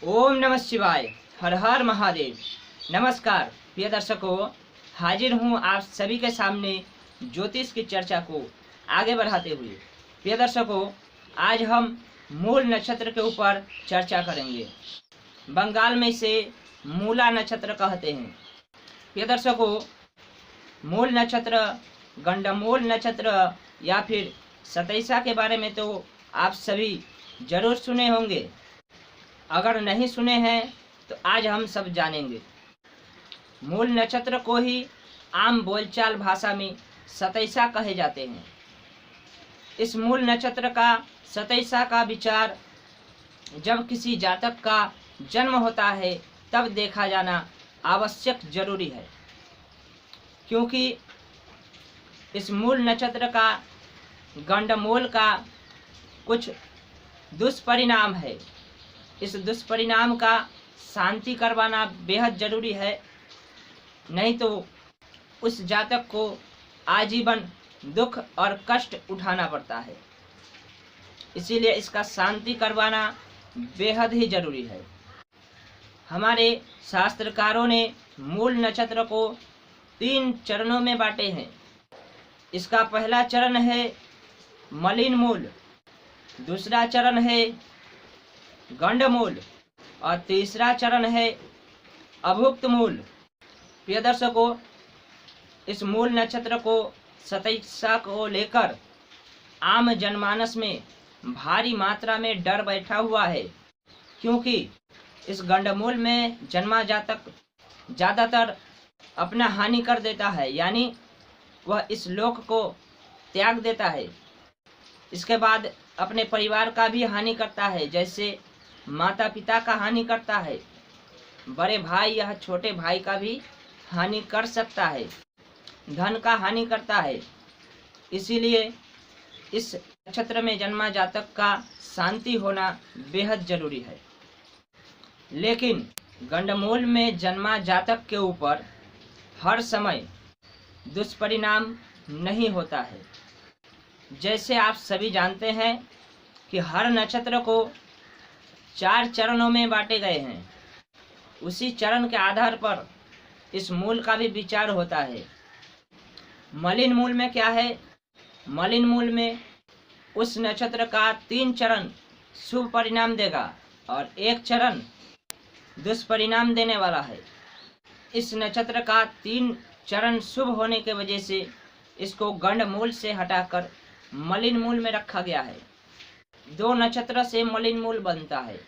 ओम नमः शिवाय। हर हर महादेव। नमस्कार प्रिय दर्शकों, हाजिर हूँ आप सभी के सामने ज्योतिष की चर्चा को आगे बढ़ाते हुए। प्रिय दर्शकों, आज हम मूल नक्षत्र के ऊपर चर्चा करेंगे। बंगाल में इसे मूला नक्षत्र कहते हैं। प्रिय दर्शकों, मूल नक्षत्र, गंडमूल नक्षत्र या फिर सतैसा के बारे में तो आप सभी जरूर सुने होंगे। अगर नहीं सुने हैं तो आज हम सब जानेंगे। मूल नक्षत्र को ही आम बोलचाल भाषा में सतैसा कहे जाते हैं। इस मूल नक्षत्र का सतैसा का विचार जब किसी जातक का जन्म होता है तब देखा जाना आवश्यक जरूरी है, क्योंकि इस मूल नक्षत्र का गंडमूल का कुछ दुष्परिणाम है। इस दुष्परिणाम का शांति करवाना बेहद जरूरी है, नहीं तो उस जातक को आजीवन दुख और कष्ट उठाना पड़ता है। इसीलिए इसका शांति करवाना बेहद ही जरूरी है। हमारे शास्त्रकारों ने मूल नक्षत्र को 3 चरणों में बांटे हैं। इसका पहला चरण है मलिन मूल, दूसरा चरण है गंडमूल और तीसरा चरण है अभुक्त मूल। प्रिय दर्शकों, इस मूल नक्षत्र को सतैसा को लेकर आम जनमानस में भारी मात्रा में डर बैठा हुआ है, क्योंकि इस गंडमूल में जन्मा जातक ज़्यादातर अपना हानि कर देता है, यानी वह इस लोक को त्याग देता है। इसके बाद अपने परिवार का भी हानि करता है, जैसे माता पिता का हानि करता है, बड़े भाई या छोटे भाई का भी हानि कर सकता है, धन का हानि करता है। इसीलिए इस नक्षत्र में जन्मा जातक का शांति होना बेहद जरूरी है। लेकिन गंडमूल में जन्मा जातक के ऊपर हर समय दुष्परिणाम नहीं होता है। जैसे आप सभी जानते हैं कि हर नक्षत्र को 4 चरणों में बांटे गए हैं। उसी चरण के आधार पर इस मूल का भी विचार होता है। मलिन मूल में क्या है? मलिन मूल में उस नक्षत्र का 3 चरण शुभ परिणाम देगा और 1 चरण दुष्परिणाम देने वाला है। इस नक्षत्र का 3 चरण शुभ होने के वजह से इसको गंडमूल से हटाकर मलिन मूल में रखा गया है। 2 नक्षत्र से मलिन मूल बनता है।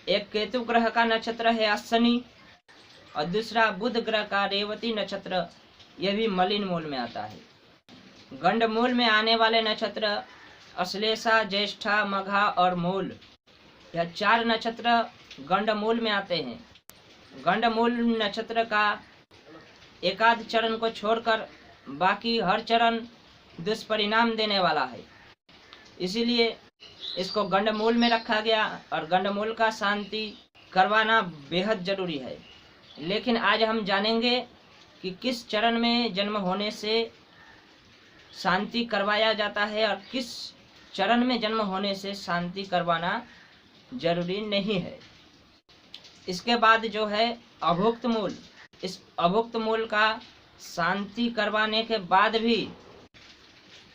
एक केतु ग्रह का नक्षत्र है अश्विनी और दूसरा बुध ग्रह का रेवती नक्षत्र, यह भी मलिन मूल में आता है। गंडमूल में आने वाले नक्षत्र अश्लेषा, ज्येष्ठा, मघा और मूल, यह 4 नक्षत्र गंडमूल में आते हैं। गंडमूल नक्षत्र का एकाध चरण को छोड़कर बाकी हर चरण दुष्परिणाम देने वाला है। इसीलिए इसको गंडमूल में रखा गया और गंडमूल का शांति करवाना बेहद जरूरी है। लेकिन आज हम जानेंगे कि किस चरण में जन्म होने से शांति करवाया जाता है और किस चरण में जन्म होने से शांति करवाना जरूरी नहीं है। इसके बाद जो है अभुक्त मूल, इस अभुक्त मूल का शांति करवाने के बाद भी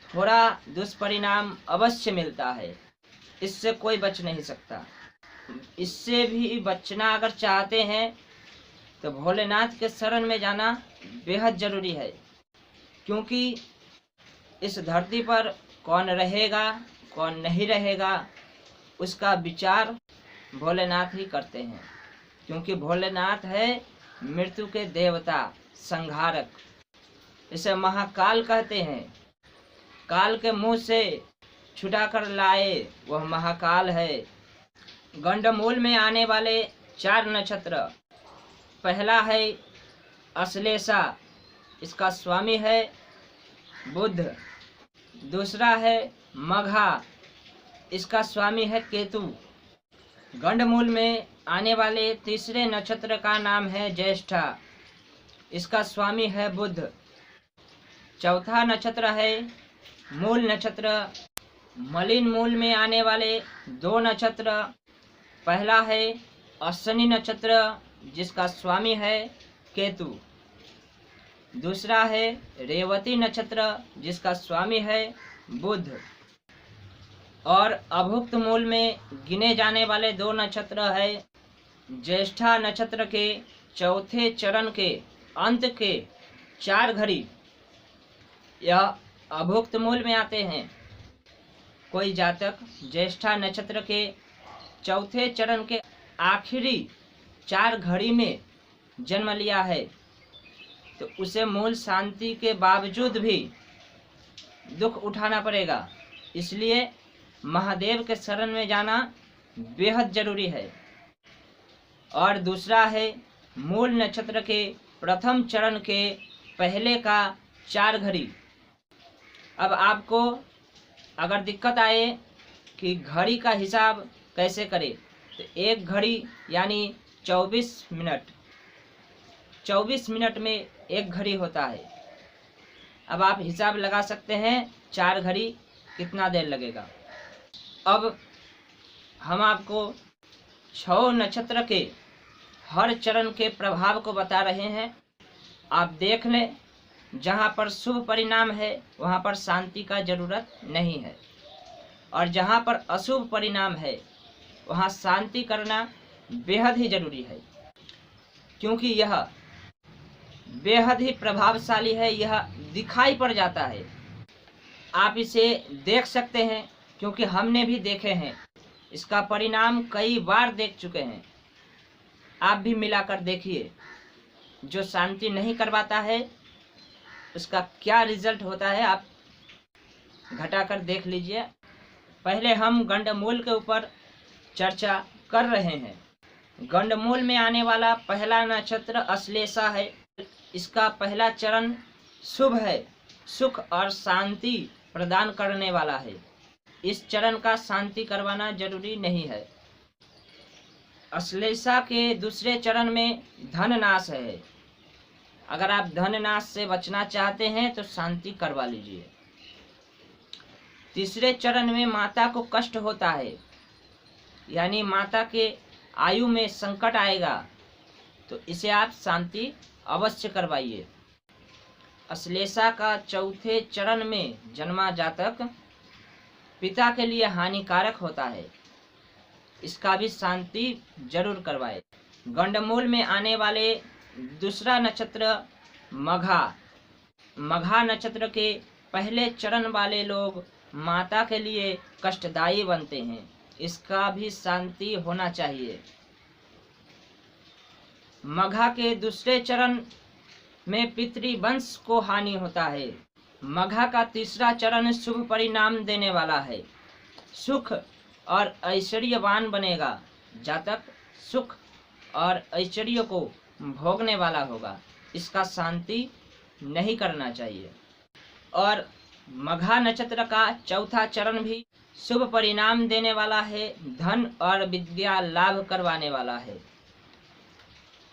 थोड़ा दुष्परिणाम अवश्य मिलता है। इससे कोई बच नहीं सकता। इससे भी बचना अगर चाहते हैं तो भोलेनाथ के शरण में जाना बेहद जरूरी है, क्योंकि इस धरती पर कौन रहेगा कौन नहीं रहेगा उसका विचार भोलेनाथ ही करते हैं, क्योंकि भोलेनाथ है मृत्यु के देवता, संहारक। इसे महाकाल कहते हैं। काल के मुंह से छुटा कर लाए वह महाकाल है। गंडमूल में आने वाले 4 नक्षत्र, पहला है अश्लेषा, इसका स्वामी है बुध। दूसरा है मघा, इसका स्वामी है केतु। गंडमूल में आने वाले तीसरे नक्षत्र का नाम है ज्येष्ठा, इसका स्वामी है बुध। चौथा नक्षत्र है मूल नक्षत्र। मलिन मूल में आने वाले 2 नक्षत्र, पहला है अश्विनी नक्षत्र जिसका स्वामी है केतु। दूसरा है रेवती नक्षत्र जिसका स्वामी है बुध। और अभुक्त मूल में गिने जाने वाले 2 नक्षत्र है ज्येष्ठा नक्षत्र के चौथे चरण के अंत के 4 घड़ी, यह अभुक्त मूल में आते हैं। कोई जातक ज्येष्ठा नक्षत्र के चौथे चरण के आखिरी 4 घड़ी में जन्म लिया है तो उसे मूल शांति के बावजूद भी दुख उठाना पड़ेगा। इसलिए महादेव के शरण में जाना बेहद जरूरी है। और दूसरा है मूल नक्षत्र के प्रथम चरण के पहले का 4 घड़ी। अब आपको अगर दिक्कत आए कि घड़ी का हिसाब कैसे करें तो 1 घड़ी यानी 24 मिनट, 24 मिनट में 1 घड़ी होता है। अब आप हिसाब लगा सकते हैं 4 घड़ी कितना देर लगेगा। अब हम आपको 6 नक्षत्र के हर चरण के प्रभाव को बता रहे हैं। आप देख लें, जहाँ पर शुभ परिणाम है वहाँ पर शांति का जरूरत नहीं है, और जहाँ पर अशुभ परिणाम है वहाँ शांति करना बेहद ही जरूरी है, क्योंकि यह बेहद ही प्रभावशाली है। यह दिखाई पड़ जाता है, आप इसे देख सकते हैं, क्योंकि हमने भी देखे हैं, इसका परिणाम कई बार देख चुके हैं। आप भी मिलाकर देखिए, जो शांति नहीं करवाता है उसका क्या रिजल्ट होता है, आप घटाकर देख लीजिए। पहले हम गंडमूल के ऊपर चर्चा कर रहे हैं। गंडमूल में आने वाला पहला नक्षत्र अश्लेषा है। इसका पहला चरण शुभ है, सुख और शांति प्रदान करने वाला है। इस चरण का शांति करवाना जरूरी नहीं है। अश्लेषा के दूसरे चरण में धन नाश है। अगर आप धन नाश से बचना चाहते हैं तो शांति करवा लीजिए। तीसरे चरण में माता को कष्ट होता है, यानी माता के आयु में संकट आएगा, तो इसे आप शांति अवश्य करवाइए। अश्लेषा का चौथे चरण में जन्मा जातक पिता के लिए हानिकारक होता है, इसका भी शांति जरूर करवाए। गंडमूल में आने वाले दूसरा नक्षत्र मघा। मघा नक्षत्र के पहले चरण वाले लोग माता के लिए कष्टदायी बनते हैं, इसका भी शांति होना चाहिए। मघा के दूसरे चरण में पितृवंश को हानि होता है। मघा का तीसरा चरण शुभ परिणाम देने वाला है, सुख और ऐश्वर्यवान बनेगा। जातक सुख और ऐश्वर्य को भोगने वाला होगा, इसका शांति नहीं करना चाहिए। और मघा नक्षत्र का चौथा चरण भी शुभ परिणाम देने वाला है, धन और विद्या लाभ करवाने वाला है।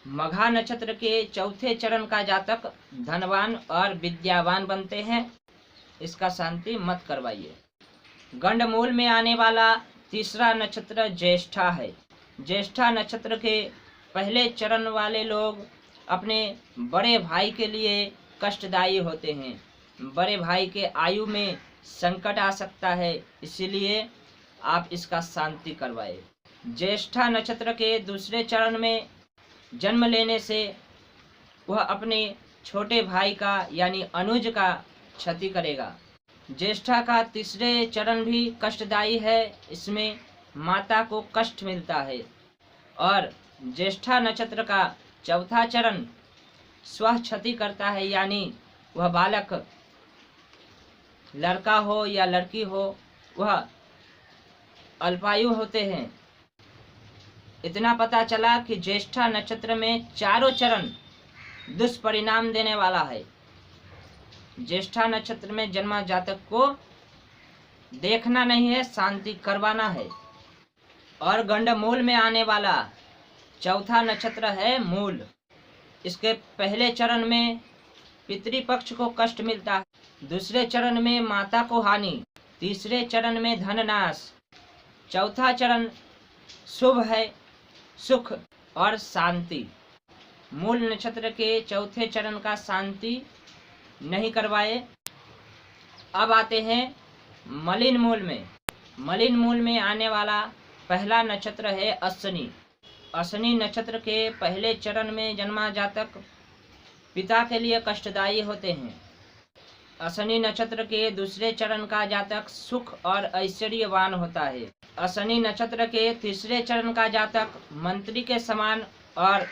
मघा नक्षत्र के चौथे चरण का जातक धनवान और विद्यावान बनते हैं, इसका शांति मत करवाइए। गंडमूल में आने वाला तीसरा नक्षत्र ज्येष्ठा है। ज्येष्ठा नक्षत्र के पहले चरण वाले लोग अपने बड़े भाई के लिए कष्टदायी होते हैं। बड़े भाई के आयु में संकट आ सकता है, इसीलिए आप इसका शांति करवाए। ज्येष्ठा नक्षत्र के दूसरे चरण में जन्म लेने से वह अपने छोटे भाई का यानी अनुज का क्षति करेगा। ज्येष्ठा का तीसरे चरण भी कष्टदायी है, इसमें माता को कष्ट मिलता है। और ज्येष्ठा नक्षत्र का चौथा चरण स्व क्षति करता है, यानी वह बालक लड़का हो या लड़की हो वह अल्पायु होते हैं। इतना पता चला कि ज्येष्ठा नक्षत्र में चारों चरण दुष्परिणाम देने वाला है। ज्येष्ठा नक्षत्र में जन्मा जातक को देखना नहीं है, शांति करवाना है। और गंडमूल में आने वाला चौथा नक्षत्र है मूल। इसके पहले चरण में पितृपक्ष को कष्ट मिलता है, दूसरे चरण में माता को हानि, तीसरे चरण में धन नाश, चौथा चरण शुभ है सुख और शांति। मूल नक्षत्र के चौथे चरण का शांति नहीं करवाए। अब आते हैं मलिन मूल में। मलिन मूल में आने वाला पहला नक्षत्र है अश्विनी। अश्विनी नक्षत्र के पहले चरण में जन्मा जातक पिता के लिए कष्टदायी होते हैं। अश्विनी नक्षत्र के दूसरे चरण का जातक सुख और ऐश्वर्यवान होता है। अश्विनी नक्षत्र के तीसरे चरण का जातक मंत्री के समान और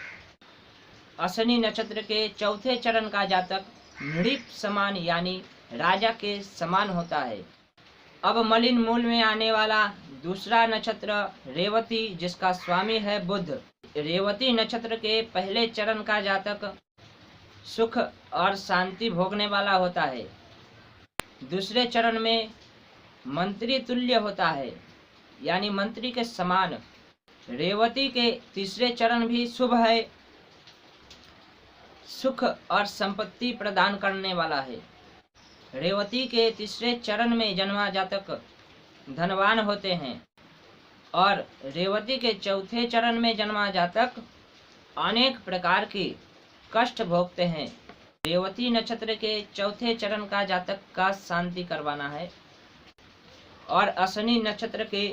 अश्विनी नक्षत्र के चौथे चरण का जातक नृप समान यानी राजा के समान होता है। अब मलिन मूल में आने वाला दूसरा नक्षत्र रेवती, जिसका स्वामी है बुध। रेवती नक्षत्र के पहले चरण का जातक सुख और शांति भोगने वाला होता है। दूसरे चरण में मंत्री तुल्य होता है यानी मंत्री के समान। रेवती के तीसरे चरण भी शुभ है, सुख और संपत्ति प्रदान करने वाला है। रेवती के तीसरे चरण में जन्मा जातक धनवान होते हैं और रेवती के चौथे चरण में जन्मा जातक अनेक प्रकार की कष्ट भोगते हैं। रेवती नक्षत्र के चौथे चरण का जातक का शांति करवाना है और अश्विनी नक्षत्र के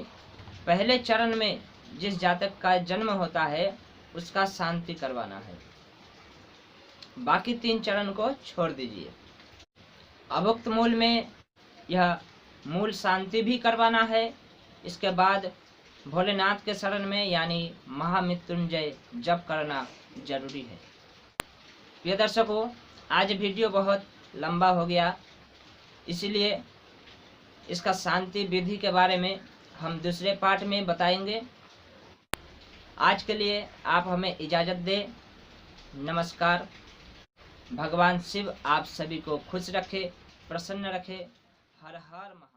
पहले चरण में जिस जातक का जन्म होता है उसका शांति करवाना है। बाकी 3 चरण को छोड़ दीजिए। अभुक्त मूल में यह मूल शांति भी करवाना है। इसके बाद भोलेनाथ के शरण में यानी महामृत्युंजय जप करना जरूरी है। प्रिय दर्शकों, आज वीडियो बहुत लंबा हो गया, इसलिए इसका शांति विधि के बारे में हम दूसरे पार्ट में बताएंगे। आज के लिए आप हमें इजाज़त दें। नमस्कार। भगवान शिव आप सभी को खुश रखे, प्रसन्न रखे। हर हर महादेव।